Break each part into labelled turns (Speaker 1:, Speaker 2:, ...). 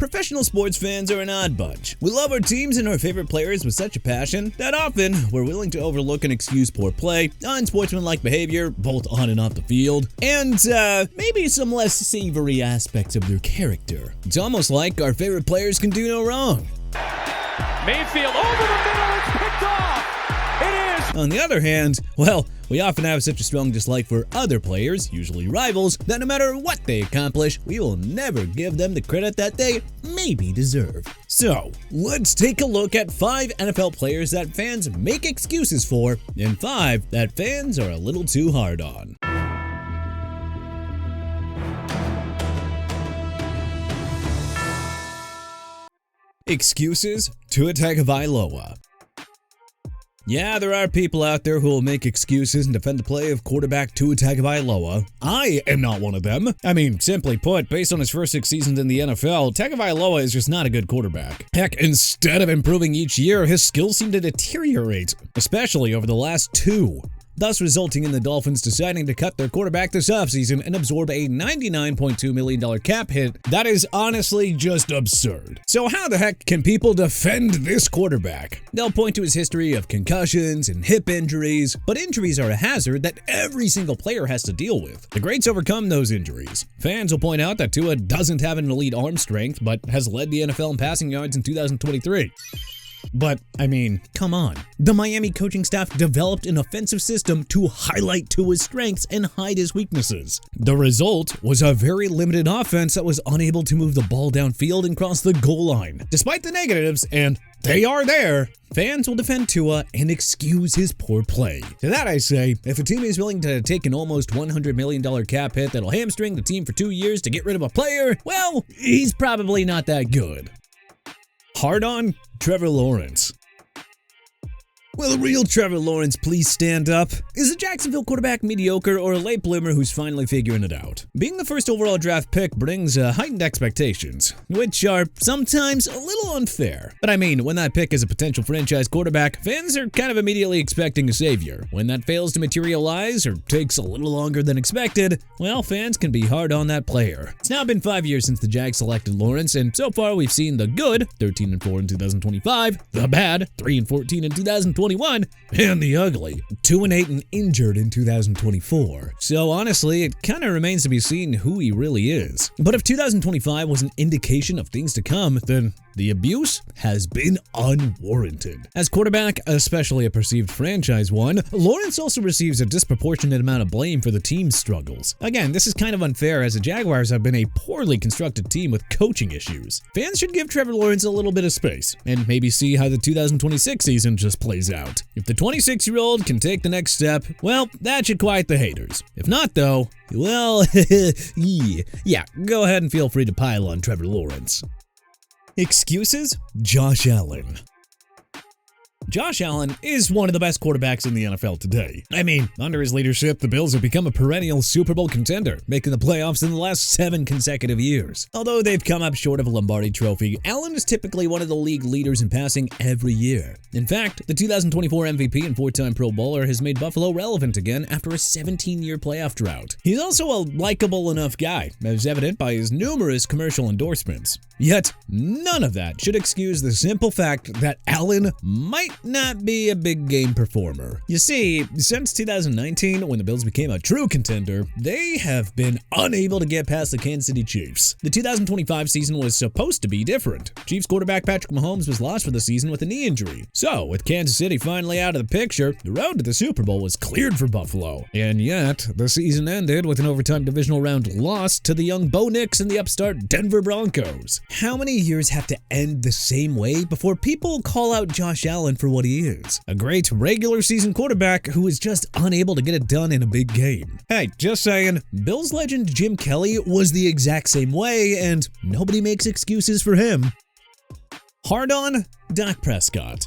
Speaker 1: Professional sports fans are an odd bunch. We love our teams and our favorite players with such a passion that often we're willing to overlook and excuse poor play, unsportsmanlike behavior, both on and off the field, and maybe some less savory aspects of their character. It's almost like our favorite players can do no wrong.
Speaker 2: Mayfield over the middle, it's picked off! It is!
Speaker 1: On the other hand, well, we often have such a strong dislike for other players, usually rivals, that no matter what they accomplish, we will never give them the credit that they maybe deserve. So, let's take a look at 5 NFL players that fans make excuses for, and 5 that fans are a little too hard on. Excuses Tua Tagovailoa. Yeah, there are people out there who will make excuses and defend the play of quarterback Tua Tagovailoa. I am not one of them. I mean, simply put, based on his first 6 seasons in the NFL, Tagovailoa is just not a good quarterback. Heck, instead of improving each year, his skills seem to deteriorate, especially over the last 2. Thus resulting in the Dolphins deciding to cut their quarterback this offseason and absorb a $99.2 million cap hit. That is honestly just absurd. So how the heck can people defend this quarterback? They'll point to his history of concussions and hip injuries, but injuries are a hazard that every single player has to deal with. The greats overcome those injuries. Fans will point out that Tua doesn't have an elite arm strength, but has led the NFL in passing yards in 2023. But, I mean, come on. The Miami coaching staff developed an offensive system to highlight Tua's strengths and hide his weaknesses. The result was a very limited offense that was unable to move the ball downfield and cross the goal line. Despite the negatives, and they are there, fans will defend Tua and excuse his poor play. To that I say, if a team is willing to take an almost $100 million cap hit that'll hamstring the team for 2 years to get rid of a player, well, he's probably not that good. Hard on Trevor Lawrence. Will a real Trevor Lawrence please stand up? Is the Jacksonville quarterback mediocre or a late bloomer who's finally figuring it out? Being the first overall draft pick brings heightened expectations, which are sometimes a little unfair. But I mean, when that pick is a potential franchise quarterback, fans are kind of immediately expecting a savior. When that fails to materialize or takes a little longer than expected, well, fans can be hard on that player. It's now been 5 years since the Jags selected Lawrence, and so far we've seen the good, 13-4 in 2025, the bad, 3-14 in 2021, and the ugly, 2-8 and injured in 2024. So honestly, it kind of remains to be seen who he really is. But if 2025 was an indication of things to come, then the abuse has been unwarranted. As quarterback, especially a perceived franchise one, Lawrence also receives a disproportionate amount of blame for the team's struggles. Again, this is kind of unfair as the Jaguars have been a poorly constructed team with coaching issues. Fans should give Trevor Lawrence a little bit of space and maybe see how the 2026 season just plays out. If the 26-year-old can take the next step, well, that should quiet the haters. If not though, well, yeah, go ahead and feel free to pile on Trevor Lawrence. Excuses? Josh Allen. Josh Allen is one of the best quarterbacks in the NFL today. I mean, under his leadership, the Bills have become a perennial Super Bowl contender, making the playoffs in the last 7 consecutive years. Although they've come up short of a Lombardi trophy, Allen is typically one of the league leaders in passing every year. In fact, the 2024 MVP and 4-time Pro Bowler has made Buffalo relevant again after a 17-year playoff drought. He's also a likable enough guy, as evident by his numerous commercial endorsements. Yet, none of that should excuse the simple fact that Allen might not be a big game performer. You see, since 2019, when the Bills became a true contender, they have been unable to get past the Kansas City Chiefs. The 2025 season was supposed to be different. Chiefs quarterback Patrick Mahomes was lost for the season with a knee injury. So, with Kansas City finally out of the picture, the road to the Super Bowl was cleared for Buffalo. And yet, the season ended with an overtime divisional round loss to the young Bo Nix and the upstart Denver Broncos. How many years have to end the same way before people call out Josh Allen for what he is? A great regular season quarterback who is just unable to get it done in a big game. Hey, just saying, Bills legend Jim Kelly was the exact same way, and nobody makes excuses for him. Hard on Dak Prescott.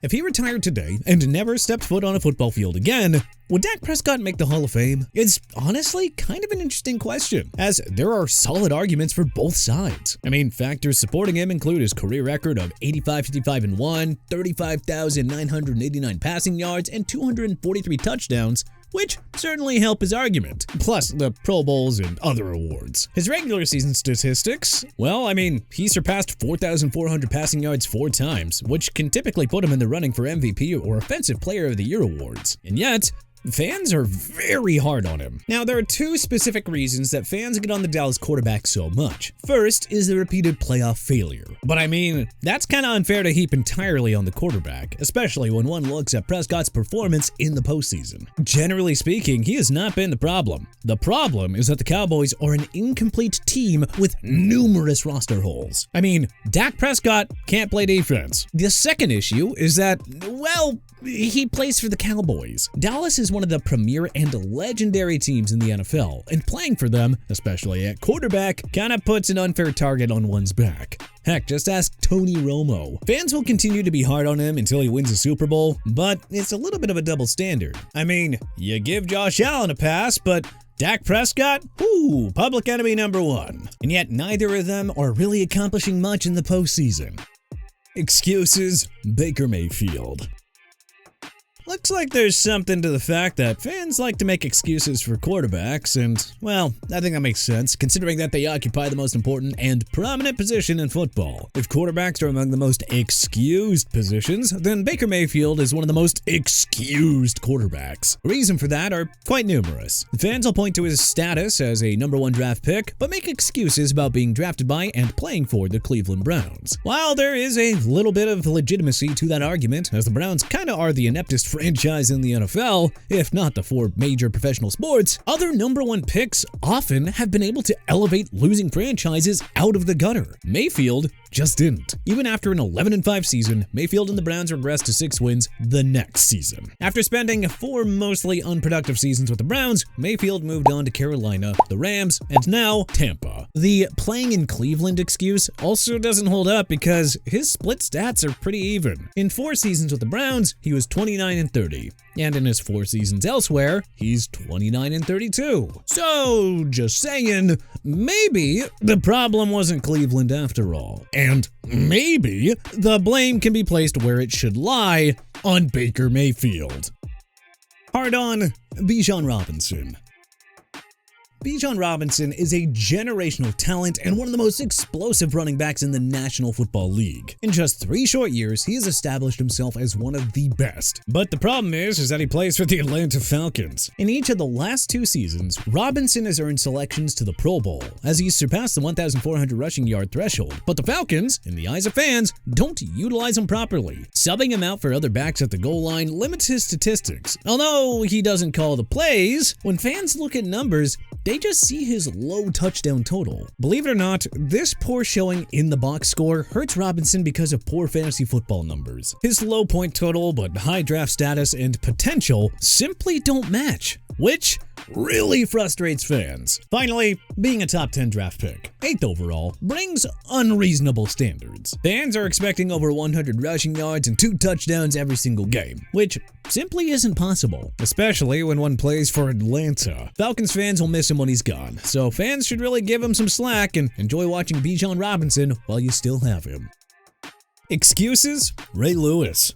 Speaker 1: If he retired today and never stepped foot on a football field again, would Dak Prescott make the Hall of Fame? It's honestly kind of an interesting question, as there are solid arguments for both sides. I mean, factors supporting him include his career record of 85-55-1, 35,989 passing yards, and 243 touchdowns, which certainly help his argument, plus the Pro Bowls and other awards. His regular season statistics, well, I mean, he surpassed 4,400 passing yards 4 times, which can typically put him in the running for MVP or Offensive Player of the Year awards. And yet, fans are very hard on him. Now, there are 2 specific reasons that fans get on the Dallas quarterback so much. First is the repeated playoff failure. But I mean, that's kind of unfair to heap entirely on the quarterback, especially when one looks at Prescott's performance in the postseason. Generally speaking, he has not been the problem. The problem is that the Cowboys are an incomplete team with numerous roster holes. I mean, Dak Prescott can't play defense. The second issue is that, well, he plays for the Cowboys. Dallas is one of the premier and legendary teams in the NFL, and playing for them, especially at quarterback, kinda puts an unfair target on one's back. Heck, just ask Tony Romo. Fans will continue to be hard on him until he wins a Super Bowl, but it's a little bit of a double standard. I mean, you give Josh Allen a pass, but Dak Prescott? Ooh, public enemy number 1. And yet neither of them are really accomplishing much in the postseason. Excuses, Baker Mayfield. Looks like there's something to the fact that fans like to make excuses for quarterbacks, and, well, I think that makes sense, considering that they occupy the most important and prominent position in football. If quarterbacks are among the most excused positions, then Baker Mayfield is one of the most excused quarterbacks. The reason for that are quite numerous. Fans will point to his status as a number 1 draft pick, but make excuses about being drafted by and playing for the Cleveland Browns. While there is a little bit of legitimacy to that argument, as the Browns kinda are the ineptest franchise in the NFL, if not the 4 major professional sports, other number 1 picks often have been able to elevate losing franchises out of the gutter. Mayfield just didn't. Even after an 11-5 season, Mayfield and the Browns regressed to 6 wins the next season. After spending 4 mostly unproductive seasons with the Browns, Mayfield moved on to Carolina, the Rams, and now Tampa. The playing in Cleveland excuse also doesn't hold up because his split stats are pretty even. In 4 seasons with the Browns, he was 29-30. And in his 4 seasons elsewhere, he's 29-32. So, just saying, maybe the problem wasn't Cleveland after all. And maybe the blame can be placed where it should lie, on Baker Mayfield. Hard on Bijan Robinson. Bijan Robinson is a generational talent and one of the most explosive running backs in the National Football League. In just 3 short years, he has established himself as one of the best. But the problem is that he plays for the Atlanta Falcons. In each of the last 2 seasons, Robinson has earned selections to the Pro Bowl, as he's surpassed the 1,400 rushing yard threshold. But the Falcons, in the eyes of fans, don't utilize him properly. Subbing him out for other backs at the goal line limits his statistics. Although he doesn't call the plays, when fans look at numbers, they just see his low touchdown total. Believe it or not, this poor showing in the box score hurts Robinson because of poor fantasy football numbers. His low point total but high draft status and potential simply don't match, which really frustrates fans. Finally, being a top 10 draft pick, 8th overall, brings unreasonable standards. Fans are expecting over 100 rushing yards and 2 touchdowns every single game, which simply isn't possible, especially when one plays for Atlanta. Falcons fans will miss him when he's gone, so fans should really give him some slack and enjoy watching Bijan Robinson while you still have him. Excuses? Ray Lewis.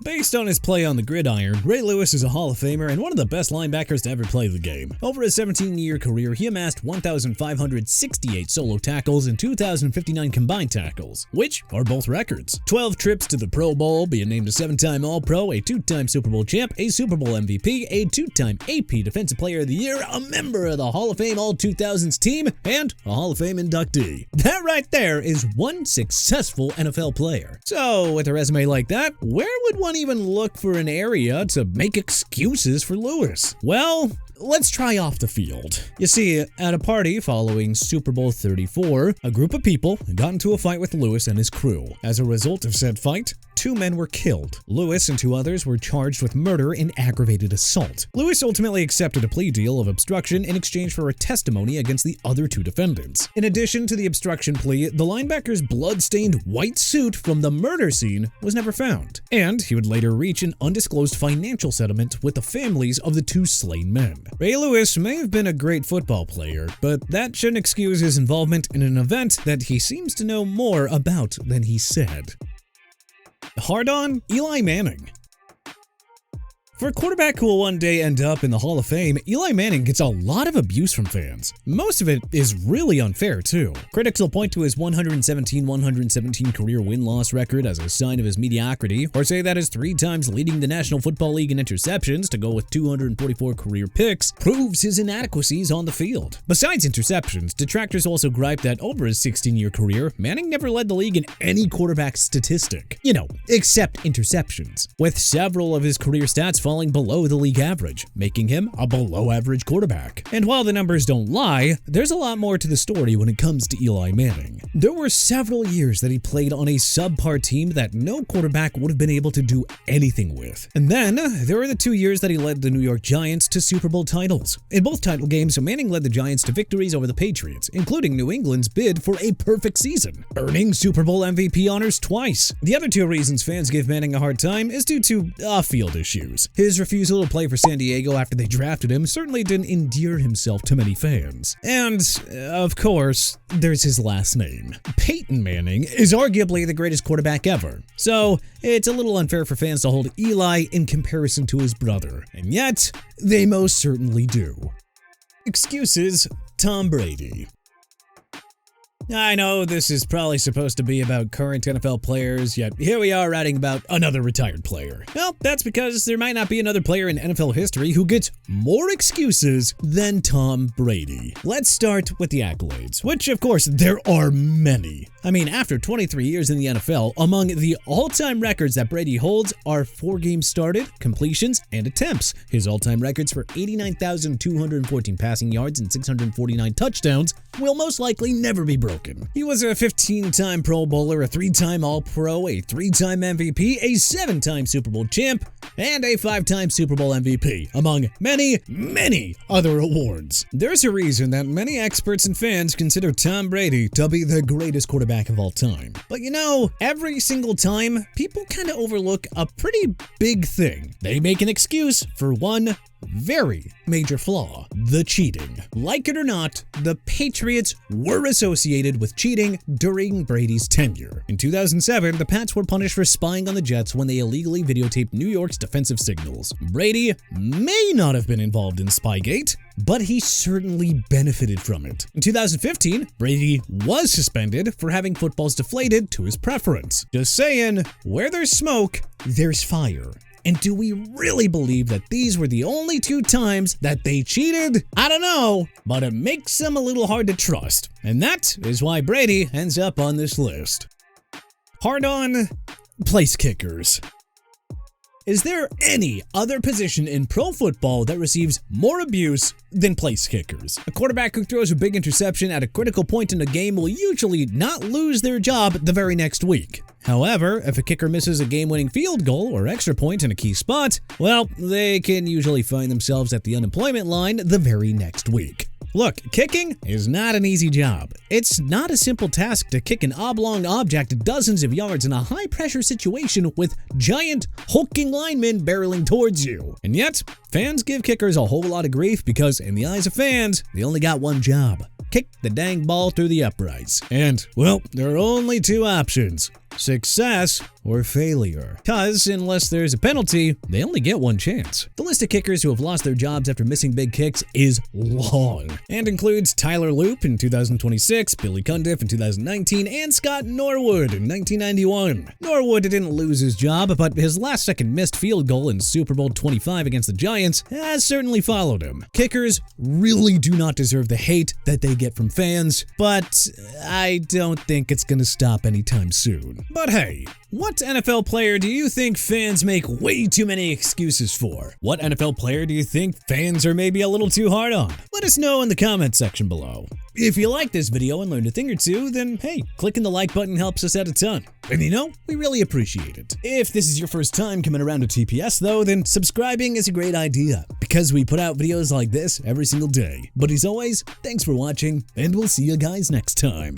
Speaker 1: Based on his play on the gridiron, Ray Lewis is a Hall of Famer and one of the best linebackers to ever play the game. Over his 17-year career, he amassed 1,568 solo tackles and 2,059 combined tackles, which are both records. 12 trips to the Pro Bowl, being named a 7-time All-Pro, a 2-time Super Bowl champ, a Super Bowl MVP, a 2-time AP Defensive Player of the Year, a member of the Hall of Fame All-2000s team, and a Hall of Fame inductee. That right there is one successful NFL player. So, with a resume like that, where would one even look for an area to make excuses for Lewis? Well, let's try off the field. You see, at a party following Super Bowl 34, a group of people got into a fight with Lewis and his crew. As a result of said fight, 2 men were killed. Lewis and 2 others were charged with murder and aggravated assault. Lewis ultimately accepted a plea deal of obstruction in exchange for a testimony against the other 2 defendants. In addition to the obstruction plea, the linebacker's blood-stained white suit from the murder scene was never found, and he would later reach an undisclosed financial settlement with the families of the 2 slain men. Ray Lewis may have been a great football player, but that shouldn't excuse his involvement in an event that he seems to know more about than he said. Hard on Eli Manning. For a quarterback who will one day end up in the Hall of Fame, Eli Manning gets a lot of abuse from fans. Most of it is really unfair, too. Critics will point to his 117 career win-loss record as a sign of his mediocrity, or say that his 3 times leading the National Football League in interceptions, to go with 244 career picks, proves his inadequacies on the field. Besides interceptions, detractors also gripe that over his 16-year career, Manning never led the league in any quarterback statistic. Except interceptions, with several of his career stats falling below the league average, making him a below-average quarterback. And while the numbers don't lie, there's a lot more to the story when it comes to Eli Manning. There were several years that he played on a subpar team that no quarterback would have been able to do anything with. And then, there were the 2 years that he led the New York Giants to Super Bowl titles. In both title games, Manning led the Giants to victories over the Patriots, including New England's bid for a perfect season, earning Super Bowl MVP honors twice. The other 2 reasons fans give Manning a hard time is due to off-field issues. His refusal to play for San Diego after they drafted him certainly didn't endear himself to many fans. And, of course, there's his last name. Peyton Manning is arguably the greatest quarterback ever, so it's a little unfair for fans to hold Eli in comparison to his brother, and yet, they most certainly do. Excuses, Tom Brady. I know this is probably supposed to be about current NFL players, yet here we are writing about another retired player. Well, that's because there might not be another player in NFL history who gets more excuses than Tom Brady. Let's start with the accolades, which of course there are many. I mean, after 23 years in the NFL, among the all-time records that Brady holds are 4 games started, completions, and attempts. His all-time records for 89,214 passing yards and 649 touchdowns will most likely never be broken. He was a 15-time Pro Bowler, a 3-time All-Pro, a 3-time MVP, a 7-time Super Bowl champ, and a 5-time Super Bowl MVP, among many, many other awards. There's a reason that many experts and fans consider Tom Brady to be the greatest quarterback of all time. But every single time, people kind of overlook a pretty big thing. They make an excuse for one very major flaw: the cheating. Like it or not, the Patriots were associated with cheating during Brady's tenure. In 2007, the Pats were punished for spying on the Jets when they illegally videotaped New York's defensive signals. Brady may not have been involved in Spygate, but he certainly benefited from it. In 2015, Brady was suspended for having footballs deflated to his preference. Just saying, where there's smoke, there's fire. And do we really believe that these were the only 2 times that they cheated? I don't know, but it makes them a little hard to trust. And that is why Brady ends up on this list. Hard on place kickers. Is there any other position in pro football that receives more abuse than place kickers? A quarterback who throws a big interception at a critical point in a game will usually not lose their job the very next week. However, if a kicker misses a game-winning field goal or extra point in a key spot, well, they can usually find themselves at the unemployment line the very next week. Look, kicking is not an easy job. It's not a simple task to kick an oblong object dozens of yards in a high-pressure situation with giant, hulking linemen barreling towards you. And yet, fans give kickers a whole lot of grief because, in the eyes of fans, they only got one job: kick the dang ball through the uprights. And, well, there are only 2 options: success or failure. Cause unless there's a penalty, they only get one chance. The list of kickers who have lost their jobs after missing big kicks is long and includes Tyler Loop in 2026, Billy Cundiff in 2019, and Scott Norwood in 1991. Norwood didn't lose his job, but his last-second missed field goal in Super Bowl 25 against the Giants has certainly followed him. Kickers really do not deserve the hate that they get from fans, but I don't think it's gonna stop anytime soon. But hey, what NFL player do you think fans make way too many excuses for? What NFL player do you think fans are maybe a little too hard on? Let us know in the comment section below. If you liked this video and learned a thing or two, then hey, clicking the like button helps us out a ton. And we really appreciate it. If this is your first time coming around to TPS though, then subscribing is a great idea, because we put out videos like this every single day. But as always, thanks for watching, and we'll see you guys next time.